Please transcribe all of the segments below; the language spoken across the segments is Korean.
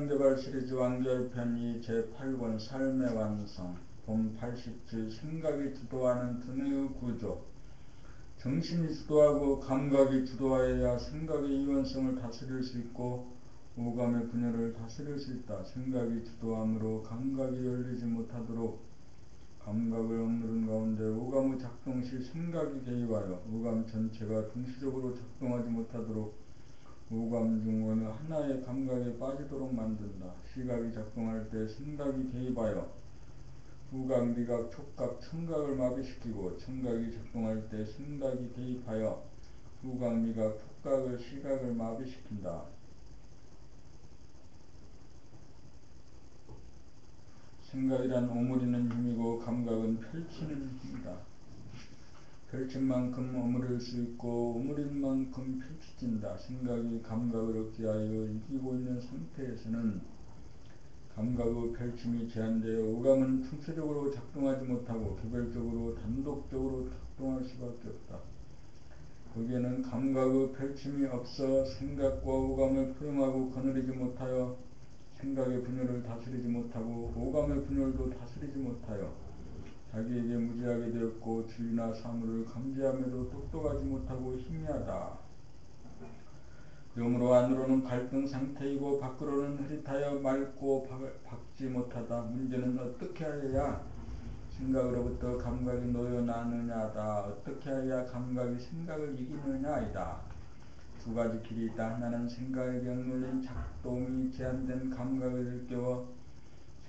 성경개발 시리즈 완결편 제8권 삶의 완성 본 87 생각이 주도하는 두뇌의 구조. 정신이 주도하고 감각이 주도하여야 생각의 이원성을 다스릴 수 있고 오감의 분열을 다스릴 수 있다. 생각이 주도함으로 감각이 열리지 못하도록 감각을 억누른 가운데 오감의 작동 시 생각이 개입하여 오감 전체가 동시적으로 작동하지 못하도록 오감 중 어느 하나의 감각에 빠지도록 만든다. 시각이 작동할 때 생각이 개입하여 후각, 미각, 촉각, 청각을 마비시키고 청각이 작동할 때 생각이 개입하여 후각, 미각, 촉각을, 시각을 마비시킨다. 생각이란 오므리는 힘이고 감각은 펼치는 힘이다. 펼친 만큼 오므릴 수 있고 오므린 만큼 펼쳐진다. 생각이 감각을 얻기 위하여 이기고 있는 상태에서는 감각의 펼침이 제한되어 오감은 총체적으로 작동하지 못하고 개별적으로 단독적으로 작동할 수밖에 없다. 거기에는 감각의 펼침이 없어 생각과 오감을 포용하고 거느리지 못하여 생각의 분열을 다스리지 못하고 오감의 분열도 다스리지 못하여 자기에게 무지하게 되었고 주의나 사물을 감지함에도 똑똑하지 못하고 희미하다. 그러므로 안으로는 갈등 상태이고 밖으로는 흐릿하여 맑고 박지 못하다. 문제는 어떻게 하여야 생각으로부터 감각이 놓여나느냐다. 어떻게 하여야 감각이 생각을 이기느냐이다. 두 가지 길이 있다. 하나는 생각에게 억눌린 작동이 제한된 감각을 일깨워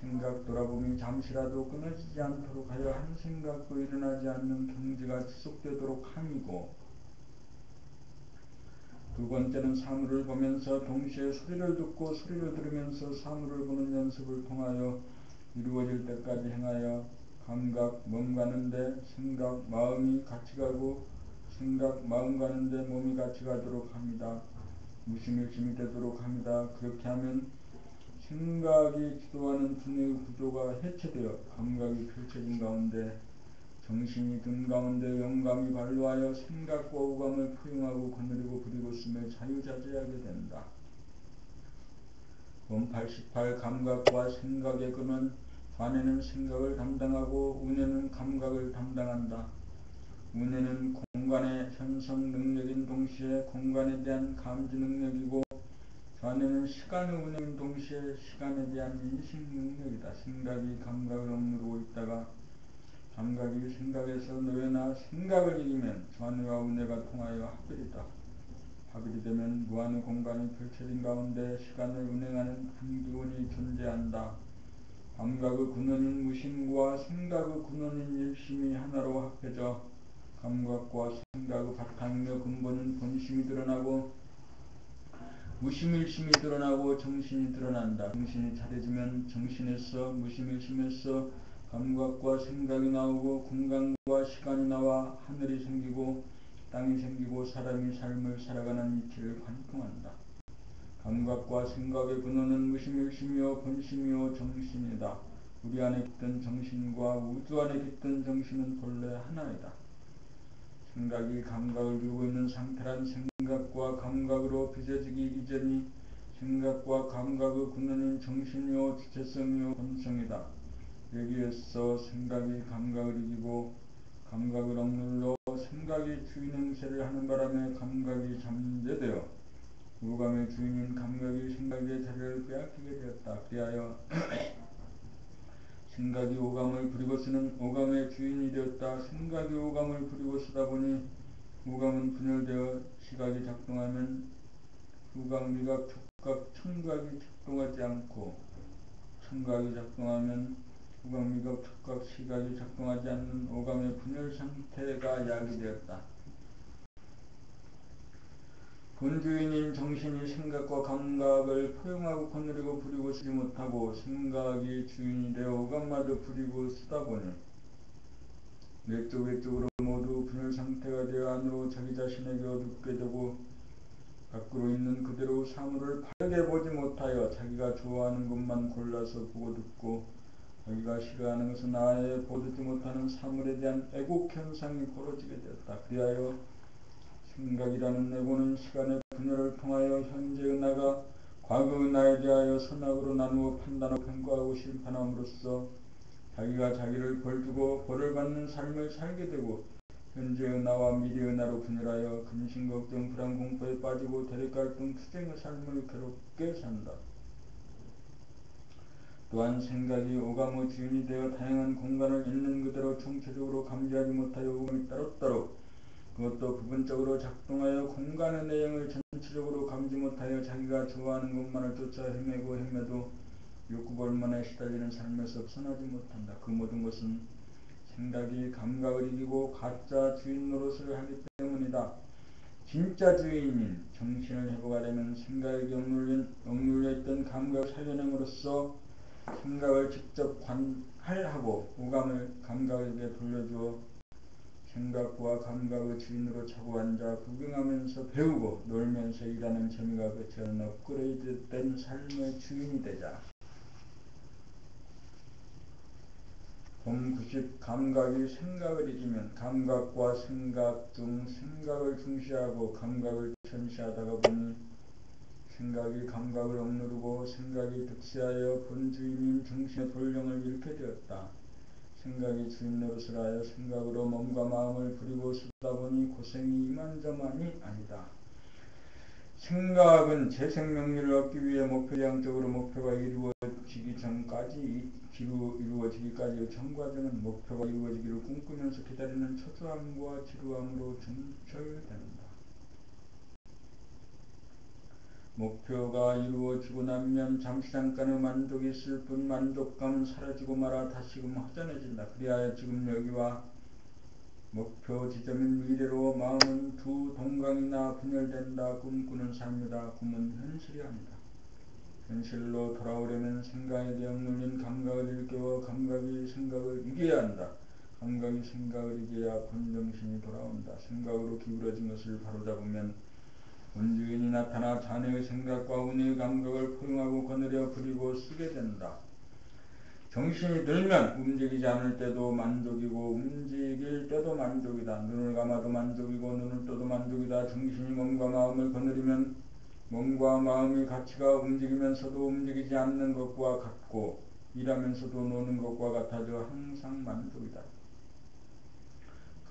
생각 돌아봄이 잠시라도 끊어지지 않도록 하여 한 생각도 일어나지 않는 경지가 지속되도록 함이고, 두 번째는 사물을 보면서 동시에 소리를 듣고 소리를 들으면서 사물을 보는 연습을 통하여 이루어질 때까지 행하여 감각, 몸 가는데 생각, 마음이 같이 가고 생각, 마음 가는데 몸이 같이 가도록 합니다. 무심일심이 되도록 합니다. 그렇게 하면 생각이 주도하는 두뇌의 구조가 해체되어 감각이 펼쳐진 가운데 정신이 든 가운데 영감이 발로하여 생각과 오감을 포용하고 거느리고 부리고 쓰며 자유자재하게 된다. 본 88 감각과 생각의 근원. 좌뇌는 생각을 담당하고 우뇌는 감각을 담당한다. 우뇌는 공간의 현성 능력인 동시에 공간에 대한 감지 능력이고 좌뇌는 시간의 운행인 동시에 시간에 대한 인식 능력이다. 생각이 감각을 억누르고 있다가 감각이 생각에서 놓여나 생각을 이기면 좌뇌와 우뇌가 통하여 합일이다. 합일이 되면 무한의 공간이 펼쳐진 가운데 시간을 운행하는 한 기운이 존재한다. 감각의 근원인 무심과 생각의 근원인 일심이 하나로 합해져 감각과 생각의 바탕이며 근본인 본심이 드러나고 무심일심이 드러나고 정신이 드러난다. 정신이 차려지면 정신에서 무심일심에서 감각과 생각이 나오고 공간과 시간이 나와 하늘이 생기고 땅이 생기고 사람이 삶을 살아가는 이치를 관통한다. 감각과 생각의 근원은 무심일심이요 본심이요 정신이다. 우리 안에 깃든 정신과 우주 안에 깃든 정신은 본래 하나이다. 생각이 감각을 이루고 있는 상태란 생각과 감각으로 빚어지기 이전이 생각과 감각의 근원인 정신이요 주체성이요 본성이다. 여기에서 생각이 감각을 이기고 감각을 억눌러 생각이 주인 행세를 하는 바람에 감각이 잠재되어 오감의 주인인 감각이 생각의 자리를 빼앗기게 되었다. 그리하여 생각이 오감을 부리고 쓰는 오감의 주인이 되었다. 생각이 오감을 부리고 쓰다 보니 오감은 분열되어 시각이 작동하면 후각, 미각, 촉각, 청각이 작동하지 않고 청각이 작동하면 후각, 미각, 촉각, 시각이 작동하지 않는 오감의 분열 상태가 야기되었다. 본주인인 정신이 생각과 감각을 포용하고 거느리고 부리고 쓰지 못하고 생각이 주인이 되어 오감마저 부리고 쓰다 보니 내적 외적으로 모두 분열 상태가 되어 안으로 자기 자신에게 어둡게 되고 밖으로 있는 그대로 사물을 바르게 보지 못하여 자기가 좋아하는 것만 골라서 보고 듣고 자기가 싫어하는 것은 아예 보지 못하는 사물에 대한 애국 현상이 벌어지게 되었다. 그리하여 생각이라는 애고는 시간의 분열을 통하여 현재의 나가 과거의 나에 대하여 선악으로 나누어 판단하고 평가하고 심판함으로써 자기가 자기를 벌주고 벌을 받는 삶을 살게 되고 현재의 나와 미래의 나로 분열하여 근심 걱정 불안 공포에 빠지고 대립갈등 투쟁의 삶을 괴롭게 산다. 또한 생각이 오감의 주인이 되어 다양한 공간을 있는 그대로 총체적으로 감지하지 못하여 오감이 따로따로 그것도 부분적으로 작동하여 공간의 내용을 전체적으로 감지 못하여 자기가 좋아하는 것만을 쫓아 헤매도 욕구벌만에 시달리는 삶에서 벗어나지 못한다. 그 모든 것은 생각이 감각을 이기고 가짜 주인 노릇을 하기 때문이다. 진짜 주인인 정신을 회복하려면 생각에게 억눌려 있던 감각을 살려냄으로써 생각을 직접 관할하고 오감을 감각에게 돌려주어 생각과 감각의 주인으로 차고 앉아 구경하면서 배우고 놀면서 일하는 재미가 끝이 않은 업그레이드된 삶의 주인이 되자. 봄 90 감각이 생각을 이기면 감각과 생각 중 생각을 중시하고 감각을 천시하다가 보니 생각이 감각을 억누르고 생각이 득세하여 본주인인 정신의 본령을 잃게 되었다. 생각이 주인 노릇을 하여 생각으로 몸과 마음을 부리고 쓰다 보니 고생이 이만저만이 아니다. 생각은 재생명리를 얻기 위해 목표지향적으로 목표가 이루어지기까지의 전 과정은 목표가 이루어지기를 꿈꾸면서 기다리는 초조함과 지루함으로 점철된다. 목표가 이루어지고 나면 잠깐의 만족이 있을 뿐 만족감은 사라지고 말아 다시금 허전해진다. 그리하여 지금 여기와 목표 지점인 미래로 마음은 두 동강이나 분열된다. 꿈꾸는 삶이다. 꿈은 현실이 아니다. 현실로 돌아오려면 생각에 억눌린 감각을 일깨워 감각이 생각을 이겨야 한다. 감각이 생각을 이겨야 본정신이 돌아온다. 생각으로 기울어진 것을 바로잡으면 본주인이 나타나 자네의 생각과 운의 감각을 포용하고 거느려 부리고 쓰게 된다. 정신이 들면 움직이지 않을 때도 만족이고 움직일 때도 만족이다. 눈을 감아도 만족이고 눈을 떠도 만족이다. 정신이 몸과 마음을 거느리면 몸과 마음의 가치가 움직이면서도 움직이지 않는 것과 같고 일하면서도 노는 것과 같아져 항상 만족이다.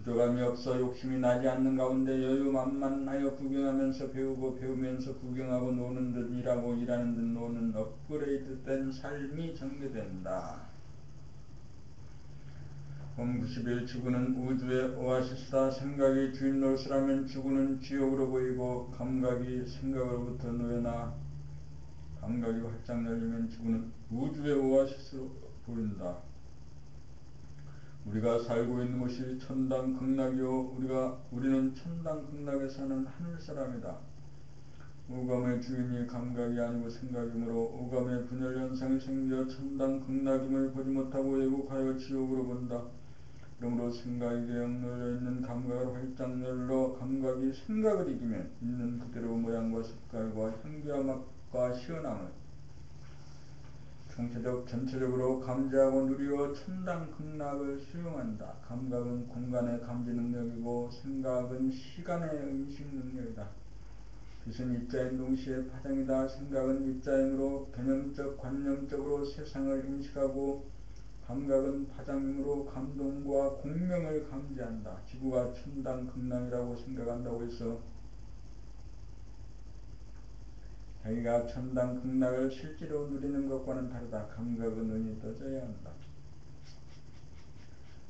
부족함이 없어 욕심이 나지 않는 가운데 여유만만하여 구경하면서 배우고 배우면서 구경하고 노는 듯 일하고 일하는 듯 노는 업그레이드된 삶이 전개된다. 봄 90일 지구는 우주의 오아시스다. 생각이 주인 노릇을 하면 지구는 지옥으로 보이고 감각이 생각으로부터 놓여나 감각이 활짝 열리면 지구는 우주의 오아시스로 보인다. 우리가 살고 있는 곳이 천당 극락이요 우리는 천당 극락에 사는 하늘사람이다. 오감의 주인이 감각이 아니고 생각이므로 오감의 분열 현상이 생겨 천당 극락임을 보지 못하고 왜곡하여 지옥으로 본다. 그러므로 생각에게 억눌려 있는 감각을 활짝 열러 감각이 생각을 이기면 있는 그대로 모양과 색깔과 향기와 맛과 시원함을 전체적으로 감지하고 누리어 천당 극락을 수용한다. 감각은 공간의 감지 능력이고 생각은 시간의 인식 능력이다. 빛은 입자인 동시에 파장이다. 생각은 입자이므로 개념적 관념적으로 세상을 인식하고 감각은 파장이므로 감동과 공명을 감지한다. 지구가 천당 극락이라고 생각한다고 해서 자기가 천당 극락을 실제로 누리는 것과는 다르다. 감각은 눈이 떠져야 한다.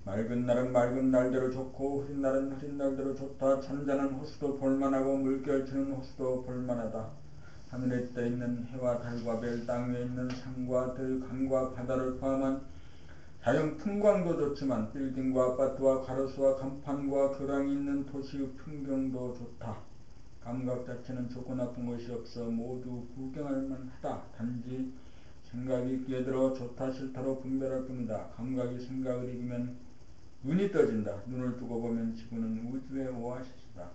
맑은 날은 맑은 날대로 좋고 흐린 날은 흐린 날대로 좋다. 잠자는 호수도 볼만하고 물결치는 호수도 볼만하다. 하늘에 떠있는 해와 달과 별, 땅 위에 있는 산과 들, 강과 바다를 포함한 자연 풍광도 좋지만 빌딩과 아파트와 가로수와 간판과 교량이 있는 도시의 풍경도 좋다. 감각 자체는 좋고 나쁜 것이 없어 모두 구경할 만하다. 단지 생각이 끼어들어 좋다 싫다로 분별할 뿐이다. 감각이 생각을 이기면 눈이 떠진다. 눈을 뜨고 보면 지구는 우주의 오아시스다.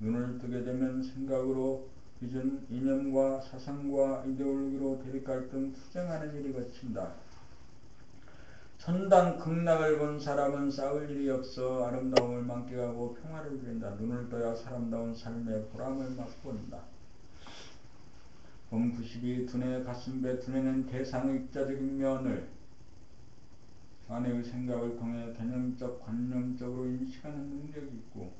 눈을 뜨게 되면 생각으로 빚은 이념과 사상과 이데올로기로 대립갈등 투쟁하는 일이 거친다. 천당 극락을 본 사람은 싸울 일이 없어 아름다움을 만끽하고 평화를 누린다. 눈을 떠야 사람다운 삶의 보람을 맛본다. 봄 92 두뇌 가슴배 두뇌는 대상의 입자적인 면을 좌뇌의 생각을 통해 개념적 관념적으로 인식하는 능력이 있고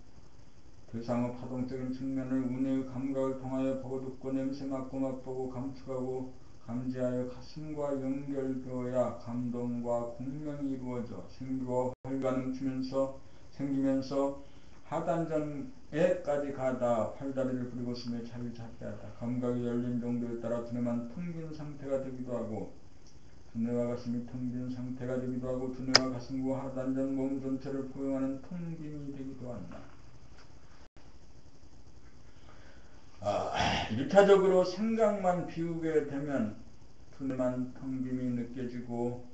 대상의 파동적인 측면을 우뇌의 감각을 통하여 보고 듣고 냄새 맡고 맛보고 감축하고 감지하여 가슴과 연결되어야 감동과 공명이 이루어져 생기고 활기가 넘치면서 생기면서 하단전에까지 가다 팔다리를 부리고 숨에 차를 잡게 하다. 감각이 열린 정도에 따라 두뇌만 텅 빈 상태가 되기도 하고 두뇌와 가슴이 텅 빈 상태가 되기도 하고 두뇌와 가슴과 하단전 몸 전체를 포용하는 텅 빈이 되기도 한다. 1차적으로 생각만 비우게 되면 두뇌만 텅 빈이 느껴지고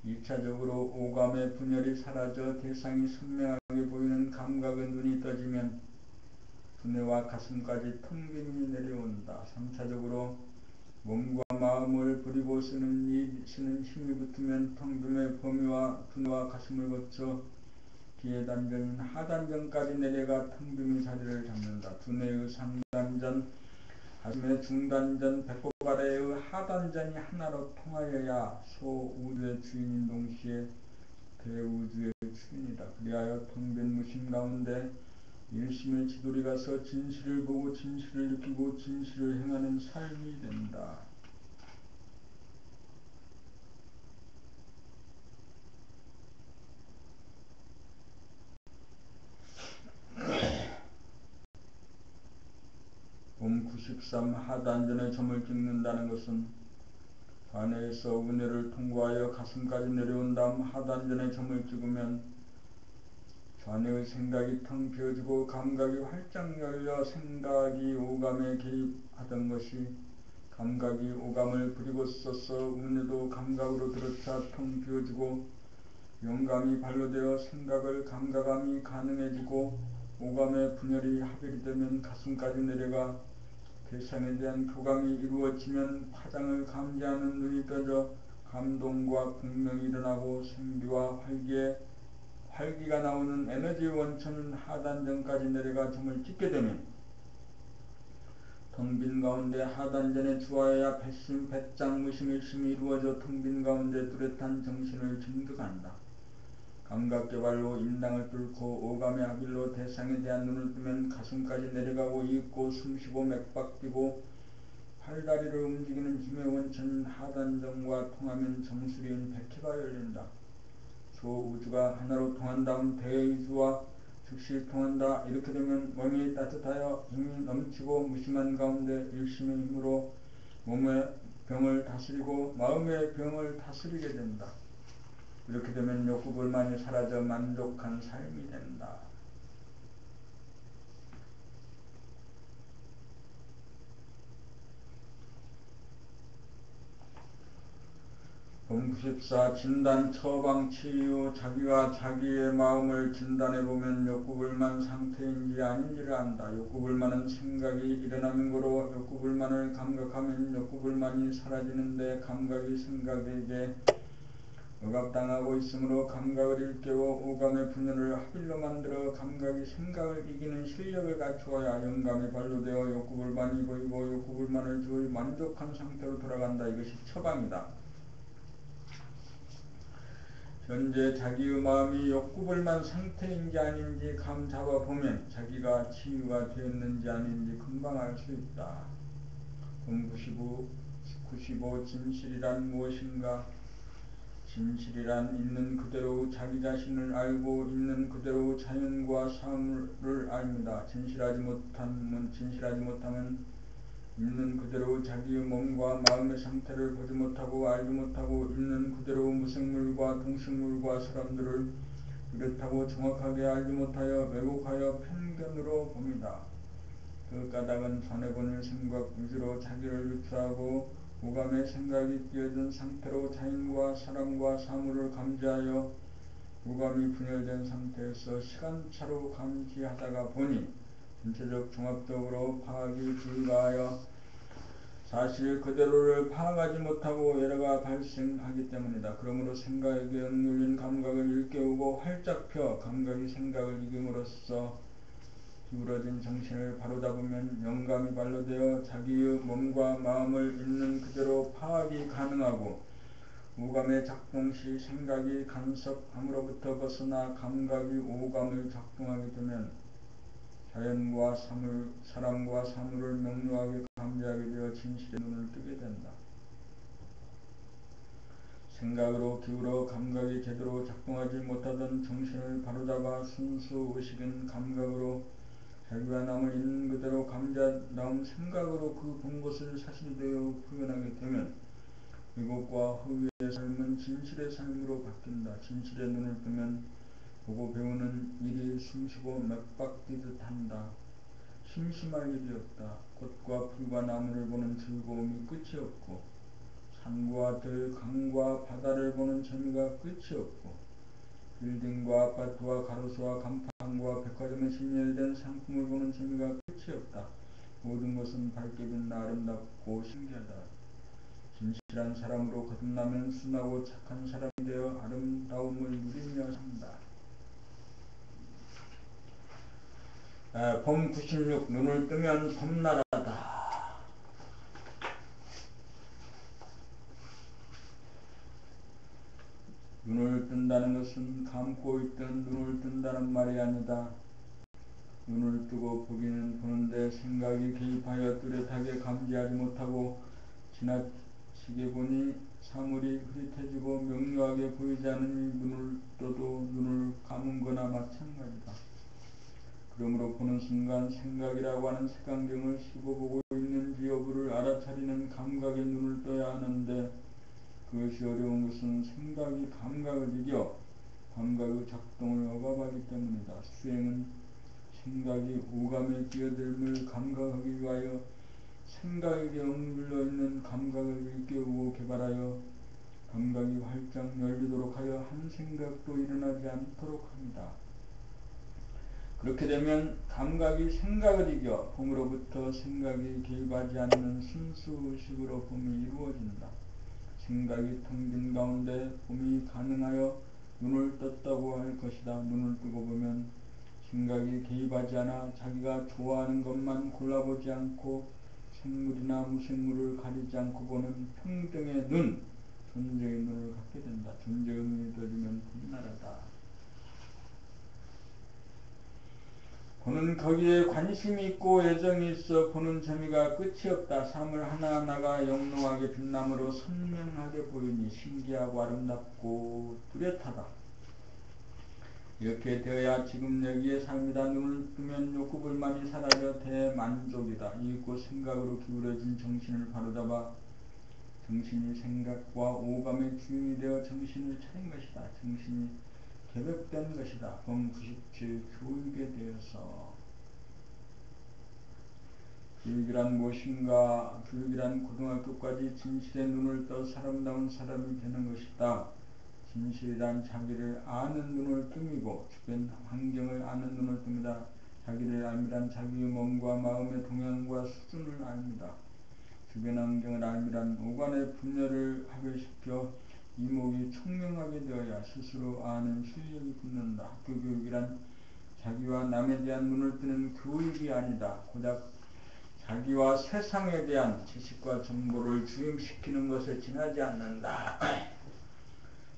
2차적으로 오감의 분열이 사라져 대상이 선명하게 보이는 감각의 눈이 떠지면 두뇌와 가슴까지 텅 빈이 내려온다. 3차적으로 몸과 마음을 부리고 쓰는 힘이 붙으면 텅 빈의 범위와 두뇌와 가슴을 거쳐 기회단전인 하단전까지 내려가 텅 빈의 자리를 잡는다. 두뇌의 상단전, 가슴의 중단전, 배꼽 아래의 하단전이 하나로 통하여야 소우주의 주인인 동시에 대우주의 주인이다. 그리하여 텅 빈 무심 가운데 일심의 지돌이 가서 진실을 보고 진실을 느끼고 진실을 행하는 삶이 된다. 봄 93 하단전에 점을 찍는다는 것은 좌뇌에서 우뇌를 통과하여 가슴까지 내려온 다음 하단전에 점을 찍으면 좌뇌의 생각이 텅 비어지고 감각이 활짝 열려 생각이 오감에 개입하던 것이 감각이 오감을 부리고 있어서 우뇌도 감각으로 들어차 텅 비어지고 영감이 발로되어 생각을 감각함이 가능해지고 오감의 분열이 합일이 되면 가슴까지 내려가 대상에 대한 교감이 이루어지면 파장을 감지하는 눈이 떠져 감동과 공명이 일어나고 생기와 활기가 나오는 에너지 원천은 하단전까지 내려가 점을 찍게 되면 텅 빈 가운데 하단전에 주하여야 배심, 배짱, 무심일심이 이루어져 텅 빈 가운데 뚜렷한 정신을 증득한다. 감각개발로 인당을 뚫고 오감의 합일로 대상에 대한 눈을 뜨면 가슴까지 내려가고 있고 숨쉬고 맥박 뛰고 팔다리를 움직이는 힘의 원천인 하단전과 통하면 정수리인 백희가 열린다. 소우주가 하나로 통한 다음 대의주와 즉시 통한다. 이렇게 되면 몸이 따뜻하여 힘이 넘치고 무심한 가운데 일심의 힘으로 몸의 병을 다스리고 마음의 병을 다스리게 된다. 이렇게 되면 욕구불만이 사라져 만족한 삶이 된다. 봄 94 진단 처방 치유 자기가 자기의 마음을 진단해보면 욕구불만 상태인지 아닌지를 안다. 욕구불만은 생각이 일어나는 거로 욕구불만을 감각하면 욕구불만이 사라지는데 감각이 생각에게 억압당하고 있으므로 감각을 일깨워 오감의 분열을 합일로 만들어 감각이 생각을 이기는 실력을 갖추어야 영감이 발로되어 욕구불만이 보이고 욕구불만을 주의 만족한 상태로 돌아간다. 이것이 처방이다. 현재 자기의 마음이 욕구불만 상태인지 아닌지 감 잡아보면 자기가 치유가 되었는지 아닌지 금방 알 수 있다. 봄 95 진실이란 무엇인가? 진실이란 있는 그대로 자기 자신을 알고 있는 그대로 자연과 사물을 압니다. 진실하지 못하면 있는 그대로 자기의 몸과 마음의 상태를 보지 못하고 알지 못하고 있는 그대로 무생물과 동식물과 사람들을 뚜렷하고 정확하게 알지 못하여 왜곡하여 편견으로 봅니다. 그 까닭은 전에 보는 생각 위주로 자기를 유추하고 오감의 생각이 끼어든 상태로 자연과 사람과 사물을 감지하여 오감이 분열된 상태에서 시간차로 감지하다가 보니 전체적 종합적으로 파악이 불가하여 사실 그대로를 파악하지 못하고 에러가 발생하기 때문이다. 그러므로 생각에게 억눌린 감각을 일깨우고 활짝 펴 감각이 생각을 이김으로써 기울어진 정신을 바로잡으면 영감이 발로되어 자기의 몸과 마음을 있는 그대로 파악이 가능하고 오감의 작동 시 생각이 간섭함으로부터 벗어나 감각이 오감을 작동하게 되면 자연과 사람과 사물을 명료하게 감지하게 되어 진실의 눈을 뜨게 된다. 생각으로 기울어 감각이 제대로 작동하지 못하던 정신을 바로잡아 순수 의식인 감각으로 자기가 남을 있는 그대로 감지한 다음 생각으로 그 본 것을 사실이 되어 표현하게 되면 왜곡과 허위의 삶은 진실의 삶으로 바뀐다. 진실의 눈을 뜨면 보고 배우는 일이 숨쉬고 맥박 뛰듯 한다. 심심할 일이 없다. 꽃과 풀과 나무를 보는 즐거움이 끝이 없고 산과 들, 강과 바다를 보는 재미가 끝이 없고 빌딩과 아파트와 가로수와 간판과 백화점에 진열된 상품을 보는 재미가 끝이 없다. 모든 것은 밝게 빛나 아름답고 신기하다. 진실한 사람으로 거듭나면 순하고 착한 사람이 되어 아름다움을 누리며 산다. 봄 96 눈을 뜨면 봄나라다. 눈을 뜬다는 것은 감고 있던 눈을 뜬다는 말이 아니다. 눈을 뜨고 보기는 보는데 생각이 개입하여 뚜렷하게 감지하지 못하고 지나치게 보니 사물이 흐릿해지고 명료하게 보이지 않으니 눈을 떠도 눈을 감은 거나 마찬가지다. 그러므로 보는 순간 생각이라고 하는 색안경을 쓰고 보고 있는지 여부를 알아차리는 감각의 눈을 떠야 하는데 그것이 어려운 것은 생각이 감각을 이겨 감각의 작동을 억압하기 때문이다. 수행은 생각이 오감에 끼어들음을 감각하기 위하여 생각에게 억눌려 있는 감각을 일깨우고 개발하여 감각이 활짝 열리도록 하여 한 생각도 일어나지 않도록 합니다. 그렇게 되면 감각이 생각을 이겨 봄으로부터 생각이 개입하지 않는 순수의식으로 봄이 이루어진다. 생각이 텅 빈 가운데 봄이 가능하여 눈을 떴다고 할 것이다. 눈을 뜨고 보면 생각이 개입하지 않아 자기가 좋아하는 것만 골라보지 않고 생물이나 무생물을 가리지 않고 보는 평등의 눈, 존재의 눈을 갖게 된다. 존재의 눈이 떠지면 봄나라다. 보는 거기에 관심이 있고 애정이 있어 보는 재미가 끝이 없다. 사물 하나하나가 영롱하게 빛남으로 선명하게 보이니 신기하고 아름답고 뚜렷하다. 이렇게 되어야 지금 여기에 삶이다. 눈을 뜨면 욕구불만이 사라져 대만족이다. 이윽고 생각으로 기울어진 정신을 바로잡아 정신이 생각과 오감의 주인이 되어 정신을 차린 것이다. 정신이 개벽된 것이다. 봄 97 교육에 대해서 교육이란 무엇인가? 교육이란 고등학교까지 진실의 눈을 떠 사람다운 사람이 되는 것이다. 진실이란 자기를 아는 눈을 뜸이고 주변 환경을 아는 눈을 뜹니다. 자기를 알미란 자기의 몸과 마음의 동향과 수준을 압니다. 주변 환경을 알미란 오간의 분열을 합의시켜 이목이 총명하게 되어야 스스로 아는 실력이 붙는다. 학교 교육이란 자기와 남에 대한 눈을 뜨는 교육이 아니다. 고작 자기와 세상에 대한 지식과 정보를 주임시키는 것에 지나지 않는다.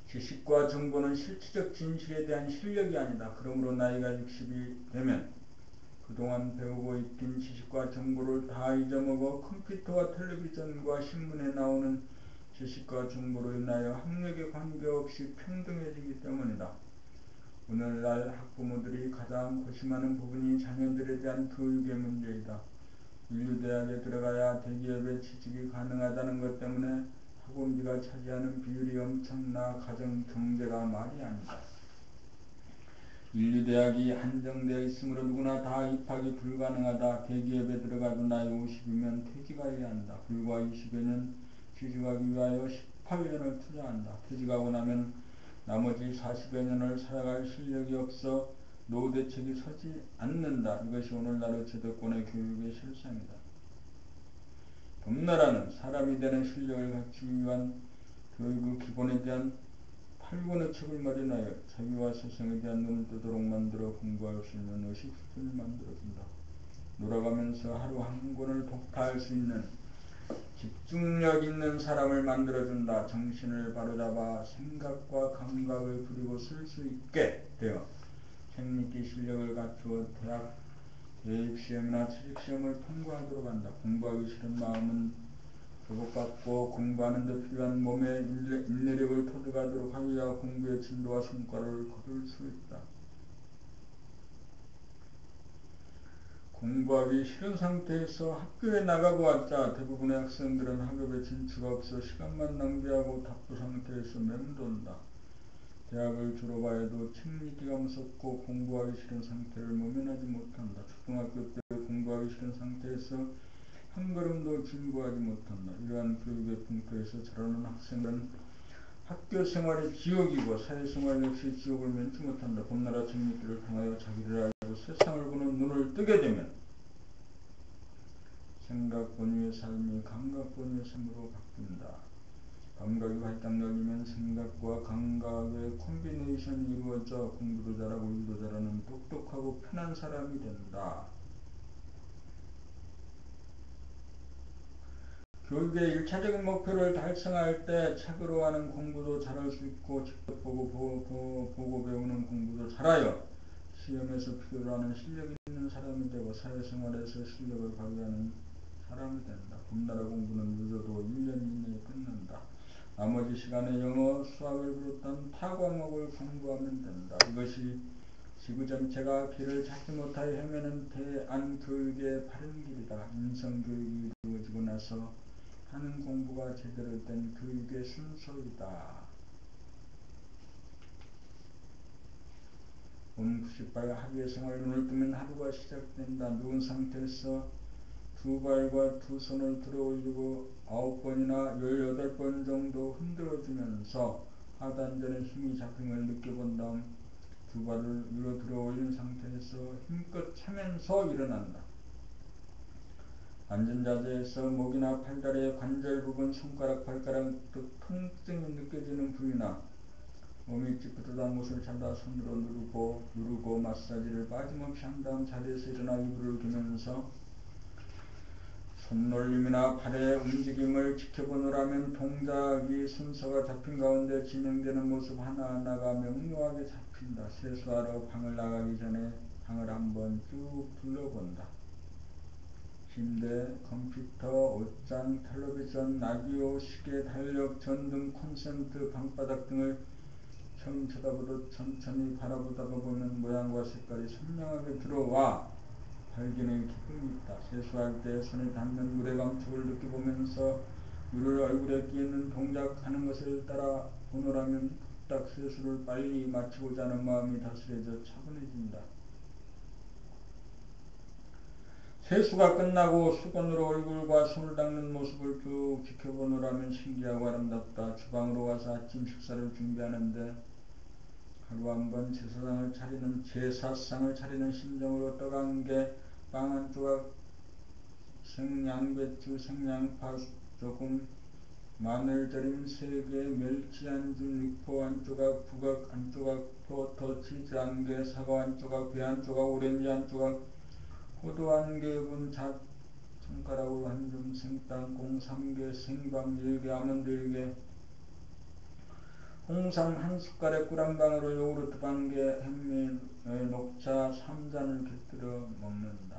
지식과 정보는 실체적 진실에 대한 실력이 아니다. 그러므로 나이가 60이 되면 그동안 배우고 익힌 지식과 정보를 다 잊어먹어 컴퓨터와 텔레비전과 신문에 나오는 지식과 정보로 인하여 학력에 관계없이 평등해지기 때문이다. 오늘날 학부모들이 가장 고심하는 부분이 자녀들에 대한 교육의 문제이다. 인류대학에 들어가야 대기업에 취직이 가능하다는 것 때문에 학원비가 차지하는 비율이 엄청나 가정 경제가 말이 아니다. 인류대학이 한정되어 있으므로 누구나 다 입학이 불가능하다. 대기업에 들어가도 나이 50이면 퇴직해야 한다. 불과 20여 년 취직하기 위하여 18년을 투자한다. 퇴직하고 나면 나머지 40여 년을 살아갈 실력이 없어 노후대책이 서지 않는다. 이것이 오늘날의 제도권의 교육의 실상이다. 봄나라는 사람이 되는 실력을 갖추기 위한 교육의 기본에 대한 활구의 척을 마련하여 자기와 세상에 대한 눈을 뜨도록 만들어 공부할 수 있는 의식 수준을 만들어준다. 돌아가면서 하루 한 권을 독파할 수 있는 집중력 있는 사람을 만들어준다. 정신을 바로잡아 생각과 감각을 그리고 쓸 수 있게 되어 책 읽기 실력을 갖추어 대학 대입시험이나 취직시험을 통과하도록 한다. 공부하기 싫은 마음은 교복받고 공부하는 데 필요한 몸의 인내력을 터득하도록 하여야 공부의 진도와 성과를 거둘 수 있다. 공부하기 싫은 상태에서 학교에 나가고 왔자 대부분의 학생들은 학업에 진취가 없어 시간만 낭비하고 답부 상태에서 맴돈다. 대학을 졸업하여 해도 책 읽기가 무섭고 공부하기 싫은 상태를 모면하지 못한다. 초등학교 때 공부하기 싫은 상태에서 한 걸음도 진부하지 못한다. 이러한 교육의 풍토에서 자라는 학생은 학교 생활이 지옥이고 사회생활 역시 지옥을 면치 못한다. 봄나라 책 읽기를 통하여 자기를 알고 세상을 보는 눈을 뜨게 되면 생각 본위의 삶이 감각 본위의 삶으로 바뀐다. 감각이 활짝 열리면 생각과 감각의 콤비네이션이 이루어져 공부도 잘하고 일도 잘하는 똑똑하고 편한 사람이 된다. 교육의 일차적인 목표를 달성할 때 책으로 하는 공부도 잘할 수 있고 직접 보고 배우는 공부도 잘하여 시험에서 필요로 하는 실력 있는 사람이 되고 사회생활에서 실력을 발휘하는 사람이 된다. 봄나라 공부는 늦어도 1년 이내에 끝난다. 나머지 시간에 영어, 수학을 비롯한 타과목을 공부하면 된다. 이것이 지구 전체가 길을 찾지 못하여 헤매는 대안교육의 바른 길이다. 인성교육이 이루어지고 나서 하는 공부가 제대로 된 교육의 순서이다. 봄 98 하루의 생활 눈을 뜨면 하루가 시작된다. 누운 상태에서 두 발과 두 손을 들어 올리고 9번이나 18번 정도 흔들어주면서 하단전에 힘이 잡힘을 느껴본 다음 두 발을 위로 들어 올린 상태에서 힘껏 차면서 일어난다. 앉은 자세에서 목이나 팔다리의 관절 부분, 손가락, 발가락 등 통증이 느껴지는 부위나 몸이 찌뿌드한 곳을 잡아 손으로 누르고 마사지를 빠짐없이 한 다음 자리에서 일어나 이불을 기면서 손놀림이나 발의 움직임을 지켜보느라면 동작이 순서가 잡힌 가운데 진행되는 모습 하나하나가 명료하게 잡힌다. 세수하러 방을 나가기 전에 방을 한번 쭉 둘러본다. 침대, 컴퓨터, 옷장, 텔레비전, 라디오, 시계, 달력, 전등, 콘센트, 방바닥 등을 처음 쳐다보듯 천천히 바라보다가 보면 모양과 색깔이 선명하게 들어와 발견의 기쁨이 있다. 세수할 때 손에 닿는 물의 감촉을 느껴보면서 물을 얼굴에 끼얹는 동작하는 것을 따라 보노라면 뚝딱 세수를 빨리 마치고자 하는 마음이 다스려져 차분해진다. 세수가 끝나고 수건으로 얼굴과 손을 닦는 모습을 쭉 지켜보노라면 신기하고 아름답다. 주방으로 가서 아침 식사를 준비하는데 하루 한번 제사상을 차리는 심정으로 떡 한 개, 빵 한 조각, 생양배추, 생양파 조금, 마늘절임 3개, 멸치 한 줌, 육포 한 조각, 부각 한 조각, 버터, 치즈 한 개, 사과 한 조각, 배 한 조각, 오렌지 한 조각, 호두 한 개분, 손가락으로 한 줌, 생땅콩 3개, 생강 1개, 아몬드 1개, 홍삼 한 숟갈에 꿀 한 방울을 요구르트 반 개, 햄미, 녹차 3잔을 곁들여 먹는다.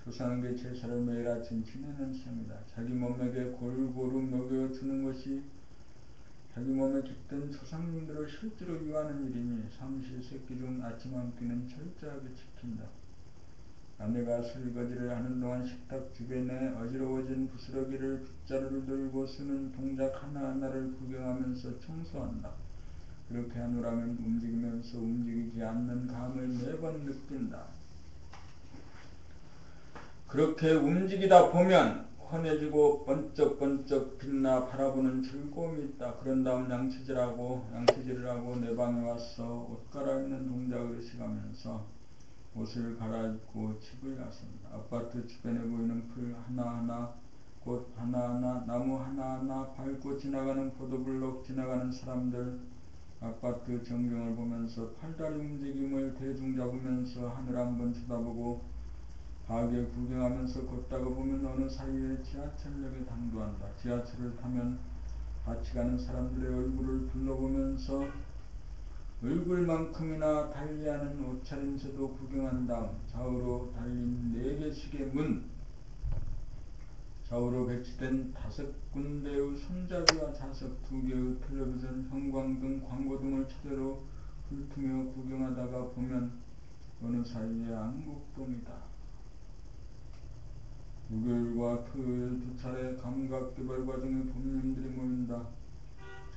조상에게 제사를 매일 아침 지내는 셈이다. 자기 몸에게 골고루 먹여주는 것이 자기 몸에 깃든 조상님들을 실제로 위하는 일이니 삼시세끼 중 아침 한 끼는 철저하게 지킨다. 아내가 설거지를 하는 동안 식탁 주변에 어지러워진 부스러기를 빗자루를 들고 쓰는 동작 하나하나를 구경하면서 청소한다. 그렇게 하노라면 움직이면서 움직이지 않는 감을 매번 느낀다. 그렇게 움직이다 보면 환해지고 번쩍번쩍 빛나 바라보는 즐거움이 있다. 그런 다음 양치질을 하고 내 방에 와서 옷 갈아입는 동작을 시작하면서 옷을 갈아입고 집을 나선다. 아파트 주변에 보이는 풀 하나하나, 꽃 하나하나, 나무 하나하나, 밟고 지나가는 포도블록, 지나가는 사람들, 아파트 전경을 보면서 팔다리 움직임을 대충 잡으면서 하늘 한번 쳐다보고 가게 구경하면서 걷다가 보면 어느 사이에 지하철역에 당도한다. 지하철을 타면 같이 가는 사람들의 얼굴을 둘러보면서 얼굴만큼이나 달리하는 옷차림새도 구경한 다음 좌우로 달린 4개씩의 문, 좌우로 배치된 5군데의 손잡이와 좌석 2개의 텔레비전, 형광등, 광고등을 차례로 훑으며 구경하다가 보면 어느 사이에 안국동이다. 목요일과 토요일 2차례 감각개발 과정에 법령들이 모인다.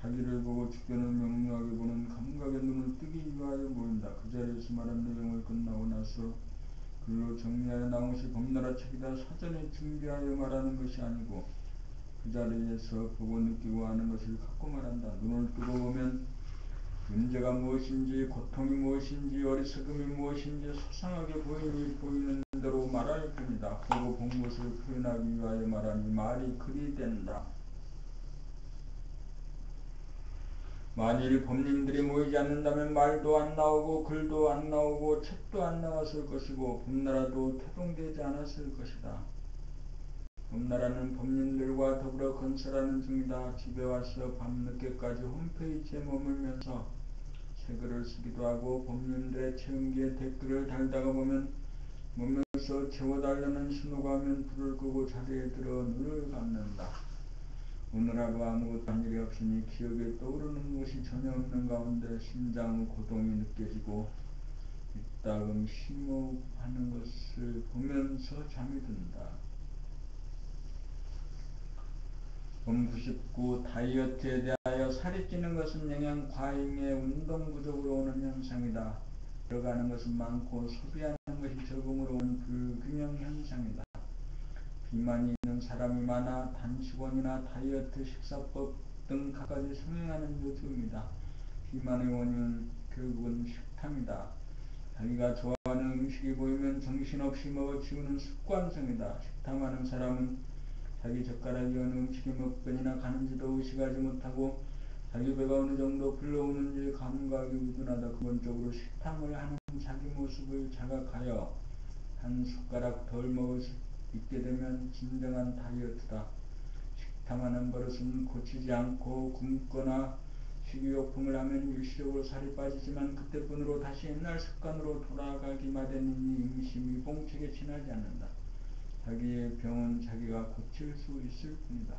자기를 보고 주변을 명료하게 보는 감각의 눈을 뜨기 위하여 모인다. 그 자리에서 말한 내용을 끝나고 나서 글로 정리하여 나온 것이 법나라 책이다. 사전에 준비하여 말하는 것이 아니고 그 자리에서 보고 느끼고 아는 것을 갖고 말한다. 눈을 뜨고 보면 문제가 무엇인지, 고통이 무엇인지, 어리석음이 무엇인지 소상하게 보이는 대로 말할 뿐이다. 보고 본 것을 표현하기 위하여 말하니 말이 글이 된다. 만일 법님들이 모이지 않는다면 말도 안 나오고 글도 안 나오고 책도 안 나왔을 것이고 법나라도 태동되지 않았을 것이다. 법나라는 법님들과 더불어 건설하는 중이다. 집에 와서 밤늦게까지 홈페이지에 머물면서 새 글을 쓰기도 하고 법님들의 체험기에 댓글을 달다가 보면 몸에서 채워달라는 신호가 오면 불을 끄고 자리에 들어 눈을 감는다. 오늘 하루 아무것도 한 일이 없으니 기억에 떠오르는 것이 전혀 없는 가운데 심장의 고동이 느껴지고 이따금 심호흡하는 것을 보면서 잠이 든다. 봄 99 다이어트에 대하여 살이 찌는 것은 영양 과잉의 운동 부족으로 오는 현상이다. 들어가는 것은 많고 소비하는 것이 적음으로 오는 불균형 현상이다. 비만이 있는 사람이 많아 단식원이나 다이어트 식사법 등 갖가지 성행하는 요즘이다. 비만의 원인은 결국은 식탐이다. 자기가 좋아하는 음식이 보이면 정신없이 먹어치우는 습관성이다. 식탐하는 사람은 자기 젓가락이 어느 음식에 몇 번이나 가는지도 의식하지 못하고 자기 배가 어느 정도 불러오는지 감각이 우둔하다. 근본적으로 식탐을 하는 자기 모습을 자각하여 한 숟가락 덜 먹을 수 있게 되면 진정한 다이어트다. 식탐하는 버릇은 고치지 않고 굶거나 식이요품을 하면 일시적으로 살이 빠지지만 그때뿐으로 다시 옛날 습관으로 돌아가기만 되느니 임시미봉책에 지나지 않는다. 자기의 병은 자기가 고칠 수 있을 뿐이다.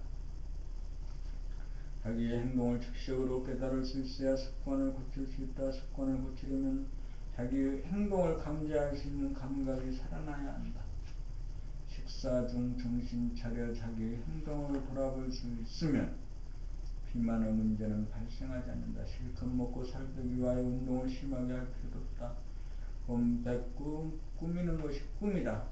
자기의 행동을 즉시적으로 깨달을 수 있어야 습관을 고칠 수 있다. 습관을 고치려면 자기의 행동을 감지할 수 있는 감각이 살아나야 한다. 식사 중 정신 차려 자기의 행동을 돌아볼 수 있으면 비만의 문제는 발생하지 않는다. 실컷 먹고 살기 위하여 운동을 심하게 할 필요도 없다. 봄 109 꾸미는 것이 꿈이다.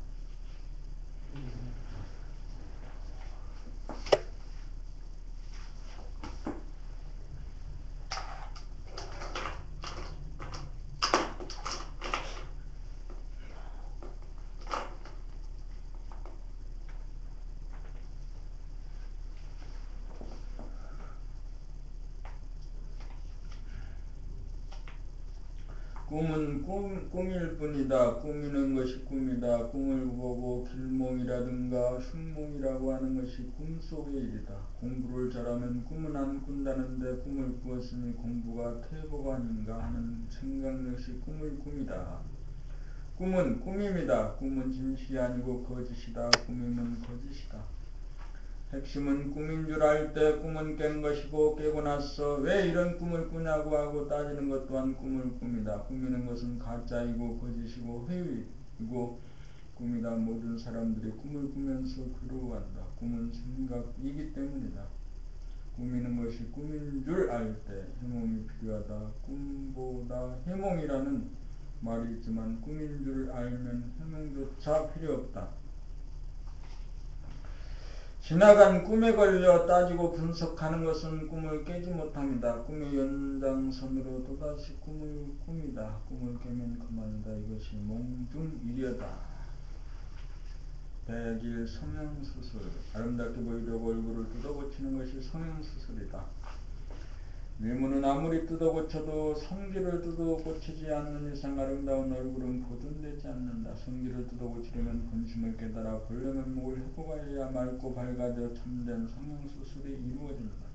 꿈은 꿈일 뿐이다. 꾸미는 것이 꿈이다. 꿈을 보고 길몽이라든가 흉몽이라고 하는 것이 꿈속의 일이다. 공부를 잘하면 꿈은 안 꾼다는데 꿈을 꾸었으니 공부가 퇴보가 아닌가 하는 생각 역시 꿈을 꿈이다. 꿈은 꿈입니다. 꿈은 진실이 아니고 거짓이다. 꿈이면 거짓이다. 핵심은 꿈인 줄 알 때 꿈은 깬 것이고 깨고 나서 왜 이런 꿈을 꾸냐고 하고 따지는 것 또한 꿈을 꿈이다. 꿈이는 것은 가짜이고 거짓이고 회의이고 꿈이다. 모든 사람들이 꿈을 꾸면서 괴로워한다. 꿈은 생각이기 때문이다. 꿈이는 것이 꿈인 줄 알 때 해몽이 필요하다. 꿈보다 해몽이라는 말이 있지만 꿈인 줄 알면 해몽조차 필요 없다. 지나간 꿈에 걸려 따지고 분석하는 것은 꿈을 깨지 못합니다. 꿈의 연장선으로 또다시 꿈을 꿉니다. 꿈을 깨면 그만이다. 이것이 몽중일이다. 100일 성형수술. 아름답게 보이려고 얼굴을 뜯어고치는 것이 성형수술이다. 외모는 아무리 뜯어 고쳐도 성질을 뜯어 고치지 않는 이상 아름다운 얼굴은 보존되지 않는다. 성질을 뜯어 고치려면 본심을 깨달아 본래 면목을 회복하여야 맑고 밝아져 참된 성형수술이 이루어진다.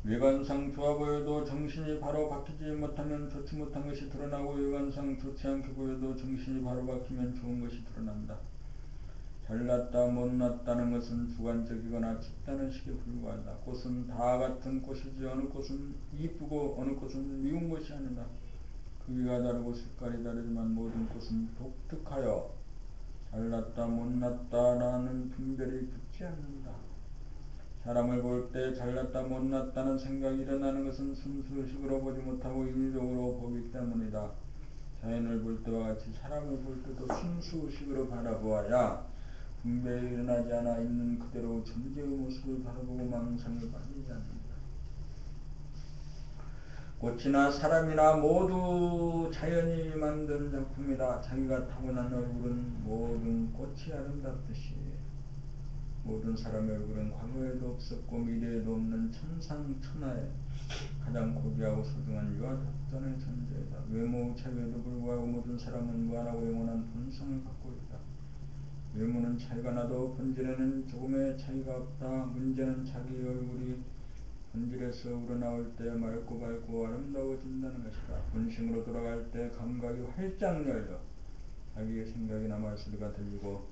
외관상 좋아 보여도 정신이 바로 바뀌지 못하면 좋지 못한 것이 드러나고 외관상 좋지 않게 보여도 정신이 바로 바뀌면 좋은 것이 드러난다. 잘났다 못났다는 것은 주관적이거나 집단의 식에 불과하다. 꽃은 다 같은 꽃이지 어느 꽃은 이쁘고 어느 꽃은 미운 것이 아니다. 크기가 다르고 색깔이 다르지만 모든 꽃은 독특하여 잘났다 못났다라는 분별이 붙지 않는다. 사람을 볼 때 잘났다 못났다는 생각이 일어나는 것은 순수식으로 보지 못하고 인위적으로 보기 때문이다. 자연을 볼 때와 같이 사람을 볼 때도 순수식으로 바라보아야 분별이 일어나지 않아 있는 그대로 존재의 모습을 바라보고 망상에 빠지지 않는다. 꽃이나 사람이나 모두 자연이 만든 작품이다. 자기가 타고난 얼굴은 모든 꽃이 아름답듯이 모든 사람의 얼굴은 과거에도 없었고 미래에도 없는 천상천하의 가장 고귀하고 소중한 유아독존의 존재이다. 외모 차이에도 불구하고 모든 사람은 무한하고 영원한 본성을 갖고 있다. 외모는 차이가 나도 본질에는 조금의 차이가 없다. 문제는 자기 얼굴이 본질에서 우러나올 때 맑고 밝고 아름다워진다는 것이다. 본심으로 돌아갈 때 감각이 활짝 열려 자기의 생각이나 말소리가 들리고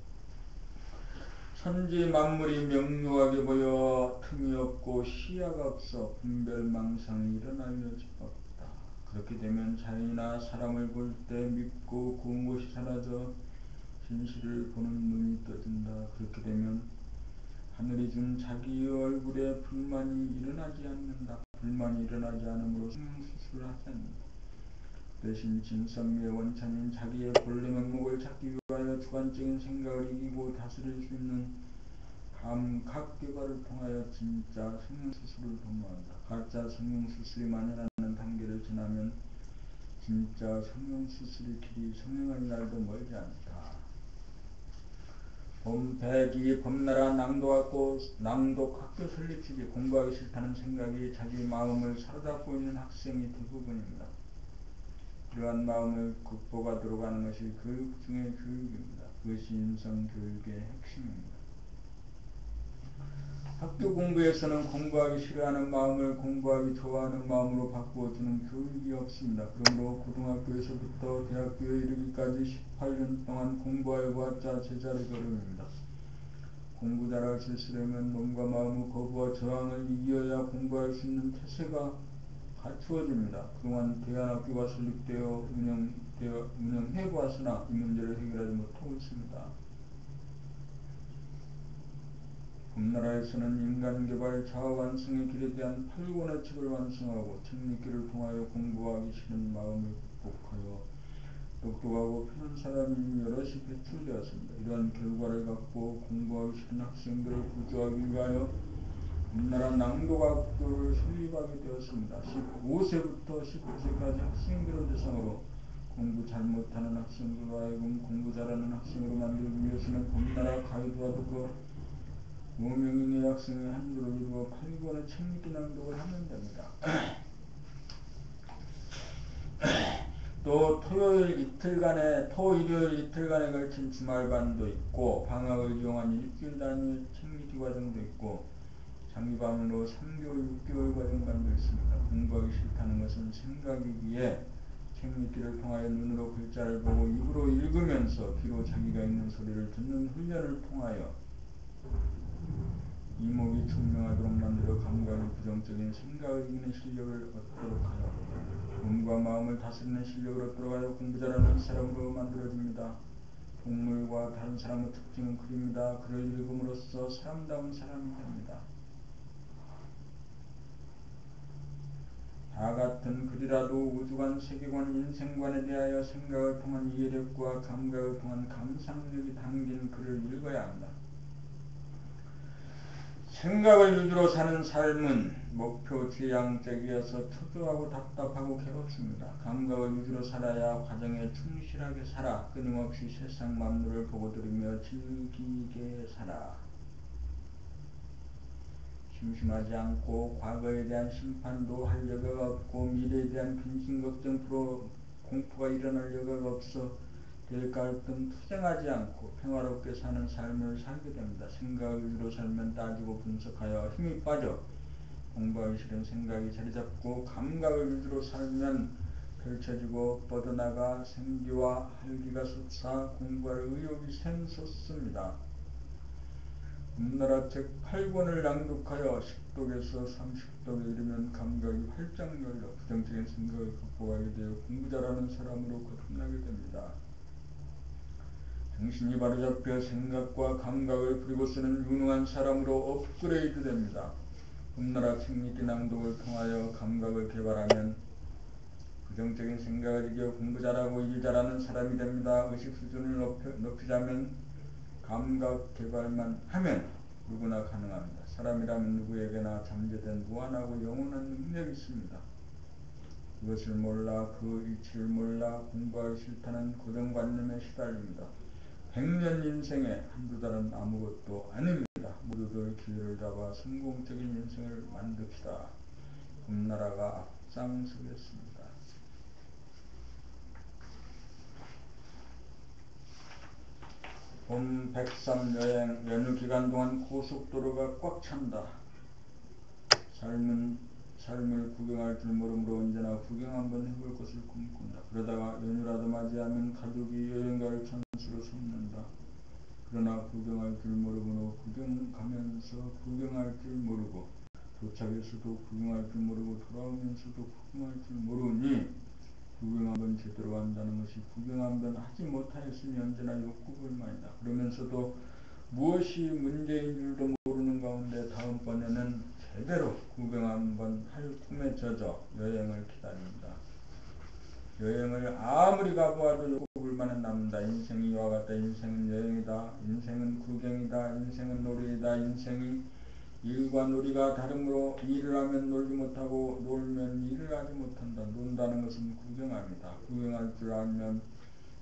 천지 만물이 명료하게 보여 틈이 없고 시야가 없어 분별망상이 일어날 여지가 없다. 그렇게 되면 자연이나 사람을 볼 때 밉고 고운 것이 사라져 진실을 보는 눈이 떠진다. 그렇게 되면 하늘이 준 자기의 얼굴에 불만이 일어나지 않는다. 불만이 일어나지 않으므로 성형수술을 하지 않는다. 대신 진선미의 원천인 자기의 본래 면목을 찾기 위하여 주관적인 생각을 이기고 다스릴 수 있는 감각 개발을 통하여 진짜 성형수술을 도모한다. 가짜 성형수술이 만연하는 단계를 지나면 진짜 성형수술의 길이 성행할 날도 멀지 않다. 봄백이 봄나라 낭독학교 설립식이 공부하기 싫다는 생각이 자기 마음을 사로잡고 있는 학생이 대부분입니다. 이러한 마음을 극복하도록 하는 것이 교육 중의 교육입니다. 그것이 인성교육의 핵심입니다. 학교 공부에서는 공부하기 싫어하는 마음을 공부하기 좋아하는 마음으로 바꾸어주는 교육이 없습니다. 그러므로 고등학교에서부터 대학교에 이르기까지 18년 동안 공부하여 보았자 제자리 걸음입니다. 공부 잘할 수 있으려면 몸과 마음의 거부와 저항을 이겨야 공부할 수 있는 태세가 갖추어집니다. 그동안 대안학교가 설립되어 운영해 보았으나 이 문제를 해결하지 못하고 있습니다. 봄나라에서는 인간개발 자아완성의 길에 대한 8권의 책을 완성하고 책 읽기를 통하여 공부하기 싫은 마음을 극복하여 똑똑하고 편한 사람이 여럿이 배출되었습니다. 이러한 결과를 갖고 공부하기 싫은 학생들을 구조하기 위하여 봄나라 낭독학교를 설립하게 되었습니다. 15세부터 19세까지 학생들을 대상으로 공부 잘 못하는 학생들로 하여금 공부 잘하는 학생으로 만들기 위해서는 봄나라 가이드와 더불어 5명의 학생의 한조를 이루어 8권의 책 읽기 낭독을 하면 됩니다. 또 토일요일 이틀간에 걸친 주말반도 있고 방학을 이용한 일주일 단위의 책 읽기 과정도 있고 장기방으로 3개월, 6개월 과정반도 있습니다. 공부하기 싫다는 것은 생각이기에 책 읽기를 통하여 눈으로 글자를 보고 입으로 읽으면서 귀로 자기가 읽는 소리를 듣는 훈련을 통하여 이목이 총명하도록 만들어 감각의 부정적인 생각을 이기는 실력을 얻도록 하여 몸과 마음을 다스리는 실력을 얻도록 하여 공부 잘하는 사람으로 만들어집니다. 동물과 다른 사람의 특징은 글입니다. 글을 읽음으로써 사람다운 사람이 됩니다. 다 같은 글이라도 우주관, 세계관, 인생관에 대하여 생각을 통한 이해력과 감각을 통한 감상력이 담긴 글을 읽어야 한다. 생각을 위주로 사는 삶은 목표 지향적이어서 초조하고 답답하고 괴롭습니다. 감각을 위주로 살아야 과정에 충실하게 살아 끊임없이 세상 만물을 보고 들으며 즐기게 살아 심심하지 않고 과거에 대한 심판도 할 여가가 없고 미래에 대한 근심 걱정 공포가 일어날 여가가 없어 대갈등 투쟁하지 않고 평화롭게 사는 삶을 살게 됩니다. 생각을 위주로 살면 따지고 분석하여 힘이 빠져 공부하기 싫은 생각이 자리잡고 감각을 위주로 살면 펼쳐지고 뻗어나가 생기와 활기가 솟아 공부할 의욕이 샘솟습니다. 음나라 책 8권을 낭독하여 10독에서 30독에 이르면 감각이 활짝 열려 부정적인 생각을 갖고 가게 되어 공부 잘하는 사람으로 거듭나게 됩니다. 정신이 바로잡혀 생각과 감각을 부리고 쓰는 유능한 사람으로 업그레이드 됩니다. 음나라 책읽기 낭독을 통하여 감각을 개발하면 부정적인 생각을 이겨 공부 잘하고 일 잘하는 사람이 됩니다. 의식 수준을 높이자면 감각 개발만 하면 누구나 가능합니다. 사람이라면 누구에게나 잠재된 무한하고 영원한 능력이 있습니다. 그것을 몰라 그 이치를 몰라 공부하기 싫다는 고정관념에 시달립니다. 100년 인생에 한두 달은 아무것도 아닙니다. 모두들 기회를 잡아 성공적인 인생을 만듭시다. 음나라가 앞장서겠습니다. 봄 백삼 여행 연휴 기간 동안 고속도로가 꽉 찬다. 삶을 구경할 줄 모르므로 언제나 구경 한번 해볼 것을 꿈꾼다. 그러다가 연휴라도 맞이하면 가족이 여행가를 천수로 삼는다. 그러나 구경할 줄 모르고 구경 가면서 구경할 줄 모르고 도착해서도 구경할 줄 모르고 돌아오면서도 구경할 줄 모르니 구경 한번 제대로 한다는 것이 구경 한번 하지 못하였으니 언제나 욕구불만이다. 그러면서도 무엇이 문제인 줄도 모르는 가운데 다음번에는 제대로 구경 한번 할 꿈에 젖어 여행을 기다립니다. 여행을 아무리 가보아도 욕구불만은 남는다. 인생이 이와 같다. 인생은 여행이다. 인생은 구경이다. 인생은 놀이이다. 인생이 일과 놀이가 다르므로 일을 하면 놀지 못하고 놀면 일을 하지 못한다. 논다는 것은 구경합니다. 구경할 줄 알면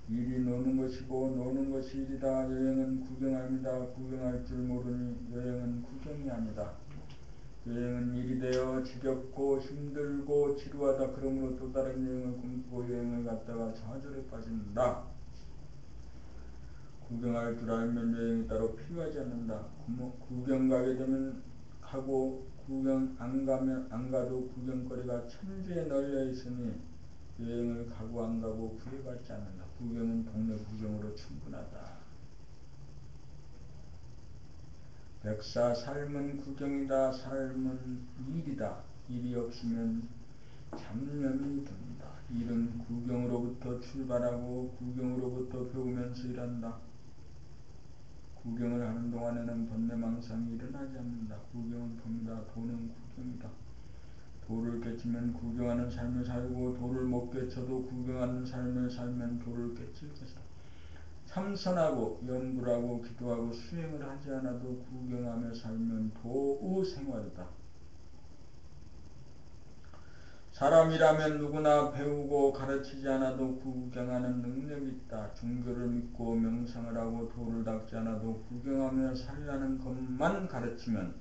일이 노는 것이고 노는 것이 일이다. 여행은 구경합니다. 구경할 줄 모르니 여행은 구경이 아니다. 여행은 일이 되어 지겹고 힘들고 지루하다. 그러므로 또 다른 여행을 꿈꾸고 여행을 갔다가 좌절에 빠진다. 구경할 줄 알면 여행이 따로 필요하지 않는다. 구경 가게 되면 가고 구경 안 가도 구경거리가 천지에 널려 있으니 여행을 가고 안 가고 구애받지 않는다. 구경은 동네 구경으로 충분하다. 백사 삶은 구경이다. 삶은 일이다. 일이 없으면 잡념이 든다. 일은 구경으로부터 출발하고 구경으로부터 배우면서 일한다. 구경을 하는 동안에는 번뇌망상이 일어나지 않는다. 구경은 도입니다. 도는 구경이다. 도를 깨치면 구경하는 삶을 살고 도를 못 깨쳐도 구경하는 삶을 살면 도를 깨칠 것이다. 참선하고 염불하고 기도하고 수행을 하지 않아도 구경하며 살면 도의 생활이다. 사람이라면 누구나 배우고 가르치지 않아도 구경하는 능력이 있다. 종교를 믿고 명상을 하고 도를 닦지 않아도 구경하며 살라는 것만 가르치면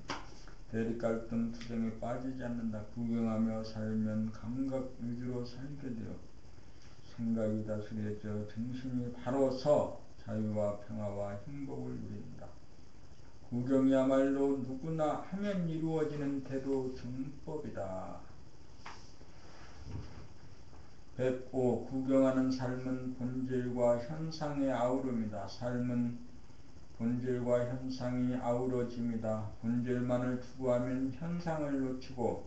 대립갈등 투쟁에 빠지지 않는다. 구경하며 살면 감각 위주로 살게 되어 생각이 다스려져 정신이 바로 서 자유와 평화와 행복을 누린다. 구경이야말로 누구나 하면 이루어지는 대도 정법이다. 105. 구경하는 삶은 본질과 현상의 아우름이다. 삶은 본질과 현상이 아우러짐이다. 본질만을 추구하면 현상을 놓치고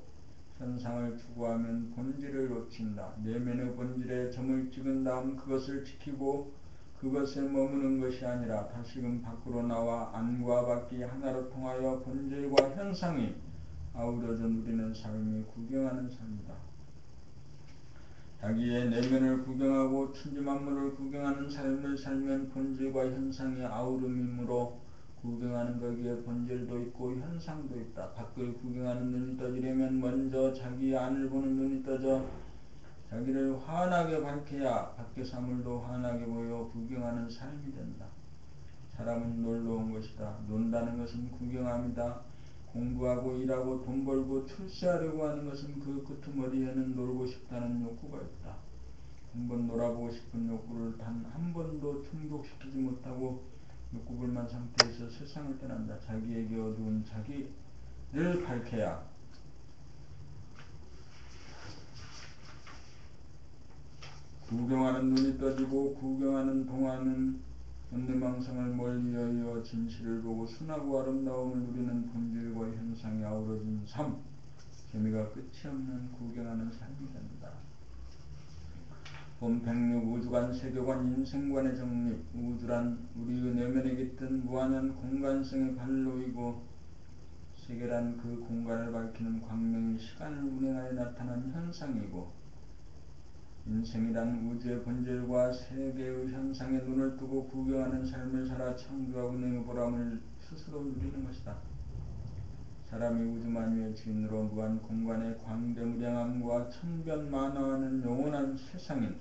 현상을 추구하면 본질을 놓친다. 내면의 본질에 점을 찍은 다음 그것을 지키고 그것에 머무는 것이 아니라 다시금 밖으로 나와 안과 밖이 하나로 통하여 본질과 현상이 아우러져 누리는 삶이 구경하는 삶이다. 자기의 내면을 구경하고 천지만물을 구경하는 삶을 살면 본질과 현상이 아우름이므로 구경하는 거기에 본질도 있고 현상도 있다. 밖을 구경하는 눈이 떠지려면 먼저 자기 안을 보는 눈이 떠져 자기를 환하게 밝혀야 밖의 사물도 환하게 보여 구경하는 삶이 된다. 사람은 놀러 온 것이다. 논다는 것은 구경합니다. 공부하고 일하고 돈 벌고 출세하려고 하는 것은 그 끄트머리에는 놀고 싶다는 욕구가 있다. 한번 놀아보고 싶은 욕구를 단 한 번도 충족시키지 못하고 욕구불만 상태에서 세상을 떠난다. 자기에게 어두운 자기를 밝혀야 구경하는 눈이 떠지고 구경하는 동안은 연내망상을 멀리 여의어 진실을 보고 순하고 아름다움을 누리는 본질과 현상이 아우러진 삶, 재미가 끝이 없는 구경하는 삶이 된다. 본 106 우주관, 세계관, 인생관의 정립. 우주란 우리의 내면에 깃든 무한한 공간성의 발로이고 세계란 그 공간을 밝히는 광명이 시간을 운행하여 나타난 현상이고 인생이란 우주의 본질과 세계의 현상에 눈을 뜨고 구경하는 삶을 살아 창조와 운행의 보람을 스스로 누리는 것이다. 사람이 우주만유의 주인으로 무한 공간의 광대무량함과 천변만화하는 영원한 세상인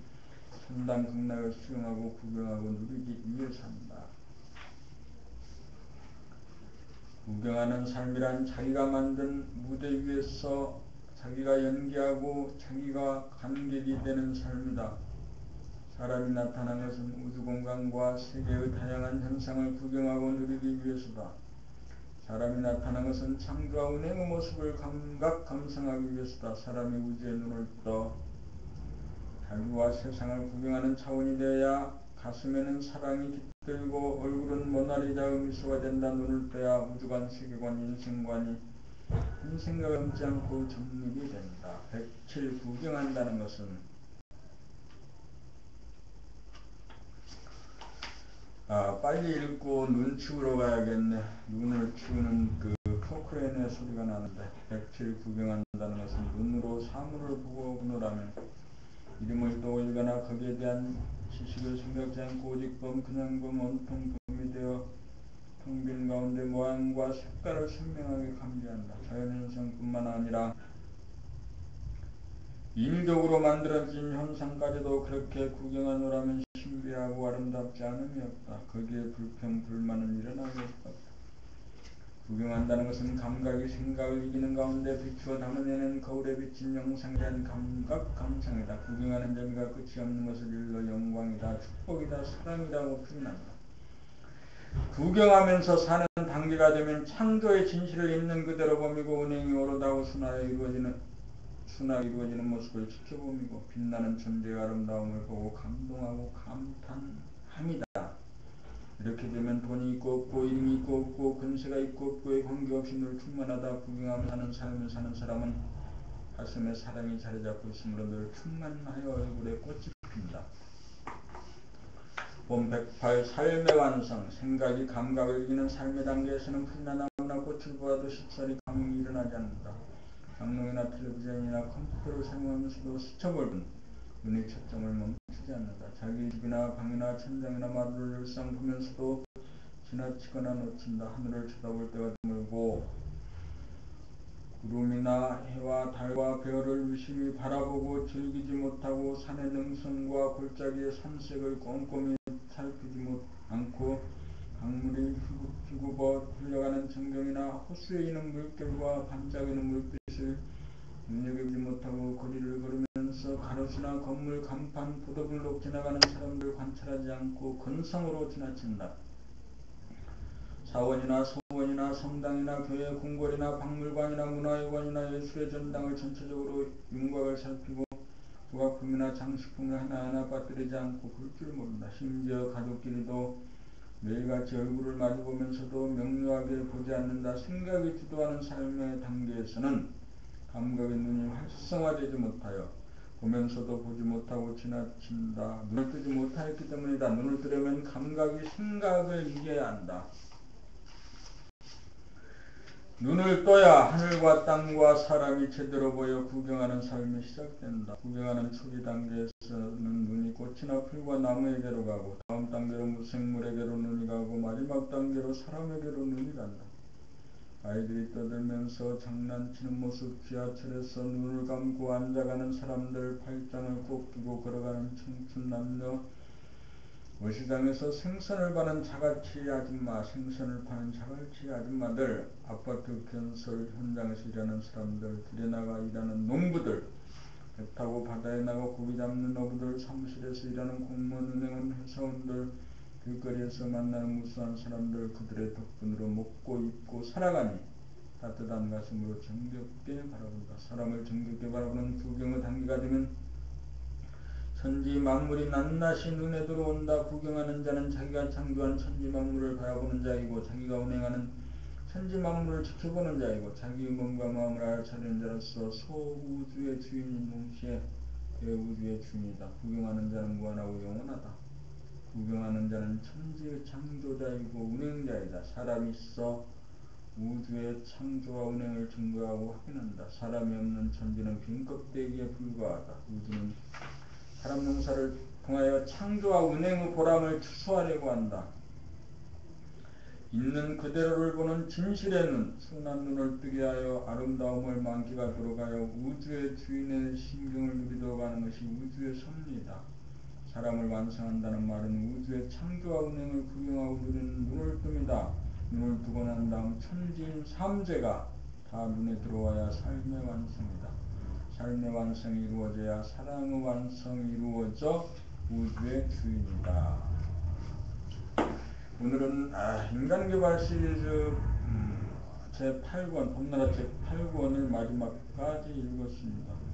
천당 극락을 수용하고 구경하고 누리기 위해서 한다. 구경하는 삶이란 자기가 만든 무대 위에서 자기가 연기하고 자기가 관객이 되는 삶이다. 사람이 나타난 것은 우주공간과 세계의 다양한 현상을 구경하고 누리기 위해서다. 사람이 나타난 것은 창조와 운행의 모습을 감각 감상하기 위해서다. 사람이 우주의 눈을 떠 자기와 세상을 구경하는 차원이 되어야 가슴에는 사랑이 깃들고 얼굴은 모나리자의 미소가 된다. 눈을 떠야 우주관, 세계관, 인생관이 한 생각을 넘지 않고 정립이 된다. 107 구경한다는 것은 빨리 읽고 눈 치우러 가야겠네. 눈을 치우는 그 포크레인의 소리가 나는데 107 구경한다는 것은 눈으로 사물을 보고 보노라면 이름을 또 읽거나 거기에 대한 지식을 생각지 않고 오직 그냥 온통 범이 되어 텅 빈 가운데 모양과 색깔을 선명하게 감지한다. 자연현상뿐만 아니라 인격으로 만들어진 현상까지도 그렇게 구경하노라면 신비하고 아름답지 않음이 없다. 거기에 불평, 불만은 일어나기 없다. 구경한다는 것은 감각이 생각을 이기는 가운데 비추어 담아내는 거울에 비친 영상에 대한 감각 감상이다. 구경하는 재미가 끝이 없는 것을 일러 영광이다, 축복이다, 사랑이라고 표현한다. 구경하면서 사는 단계가 되면 창조의 진실을 있는 그대로 범이고 운행이 오르다고 순하게 이루어지는 모습을 지켜보미고 빛나는 존재의 아름다움을 보고 감동하고 감탄합니다. 이렇게 되면 돈이 있고 없고 이름이 있고 없고 근세가 있고 없고에 관계없이 늘 충만하다. 구경하며 사는 삶을 사는 사람은 가슴에 사랑이 자리잡고 있으므로 늘 충만하여 얼굴에 꽃이 핀다. 본 108 삶의 완성. 생각이 감각을 이기는 삶의 단계에서는 풀이나 나무나 꽃을 보아도 쉽사리 감흥이 일어나지 않는다. 장롱이나 텔레비전이나 컴퓨터를 사용하면서도 스쳐볼 뿐 눈의 초점을 멈추지 않는다. 자기 집이나 방이나 천장이나 마루를 일상 보면서도 지나치거나 놓친다. 하늘을 쳐다볼 때가 드물고 구름이나 해와 달과 별을 유심히 바라보고 즐기지 못하고 산의 능선과 골짜기의 산색을 꼼꼼히 살피지 않고 강물이 휘굽어 흘러가는 전경이나 호수에 있는 물결과 반짝이는 물빛을 눈여겨보지 못하고 거리를 걸으면서 가로수나 건물 간판 보도블록 지나가는 사람들 관찰하지 않고 건성으로 지나친다. 사원이나 소원이나 성당이나 교회 궁궐이나 박물관이나 문화회관이나 예술의 전당을 전체적으로 윤곽을 살피고 조각품이나 장식품을 하나하나 빠뜨리지 않고 볼 줄 모른다. 심지어 가족끼리도 매일같이 얼굴을 마주보면서도 명료하게 보지 않는다. 생각이 주도하는 삶의 단계에서는 감각의 눈이 활성화되지 못하여 보면서도 보지 못하고 지나친다. 눈을 뜨지 못하였기 때문이다. 눈을 뜨려면 감각이 생각을 이겨야 한다. 눈을 떠야 하늘과 땅과 사람이 제대로 보여 구경하는 삶이 시작된다. 구경하는 초기 단계에서는 눈이 꽃이나 풀과 나무에게로 가고 다음 단계로 무생물에게로 눈이 가고 마지막 단계로 사람에게로 눈이 간다. 아이들이 떠들면서 장난치는 모습, 지하철에서 눈을 감고 앉아가는 사람들, 팔짱을 꼭 끼고 걸어가는 청춘 남녀, 어시장에서 생선을 파는 자갈치 아줌마, 생선을 파는 자갈치 아줌마들, 아파트 건설 현장에서 일하는 사람들, 들에 나가 일하는 농부들, 배 타고 바다에 나가 고기 잡는 어부들, 사무실에서 일하는 공무원, 은행원, 회사원들, 길거리에서 만나는 무수한 사람들, 그들의 덕분으로 먹고 입고 살아가니 따뜻한 가슴으로 정겹게 바라본다. 사람을 정겹게 바라보는 구경의 단계가 되면 천지 만물이 낱낱이 눈에 들어온다. 구경하는 자는 자기가 창조한 천지 만물을 바라보는 자이고 자기가 운행하는 천지 만물을 지켜보는 자이고 자기 몸과 마음을 알아차리는 자로서 소우주의 주인인 동시에 대우주의 주인이다. 구경하는 자는 무한하고 영원하다. 구경하는 자는 천지의 창조자이고 운행자이다. 사람이 있어 우주의 창조와 운행을 증거하고 확인한다. 사람이 없는 천지는 빈 껍데기에 불과하다. 우주는 사람 농사를 통하여 창조와 운행의 보람을 추수하려고 한다. 있는 그대로를 보는 진실의 눈, 선한 눈을 뜨게 하여 아름다움을 만끽하도록 하여 우주의 주인의 신경을 누리도록 하는 것이 우주의 섭리이다. 사람을 완성한다는 말은 우주의 창조와 운행을 구경하고 누리는 눈을 뜹니다. 눈을 뜨고 난 다음 천지인 삼재가 다 눈에 들어와야 삶의 완성이다. 삶의 완성이 이루어져야 사랑의 완성이 이루어져 우주의 주인이다. 오늘은 인간개발 시리즈 제8권, 봄나라 책 8권을 마지막까지 읽었습니다.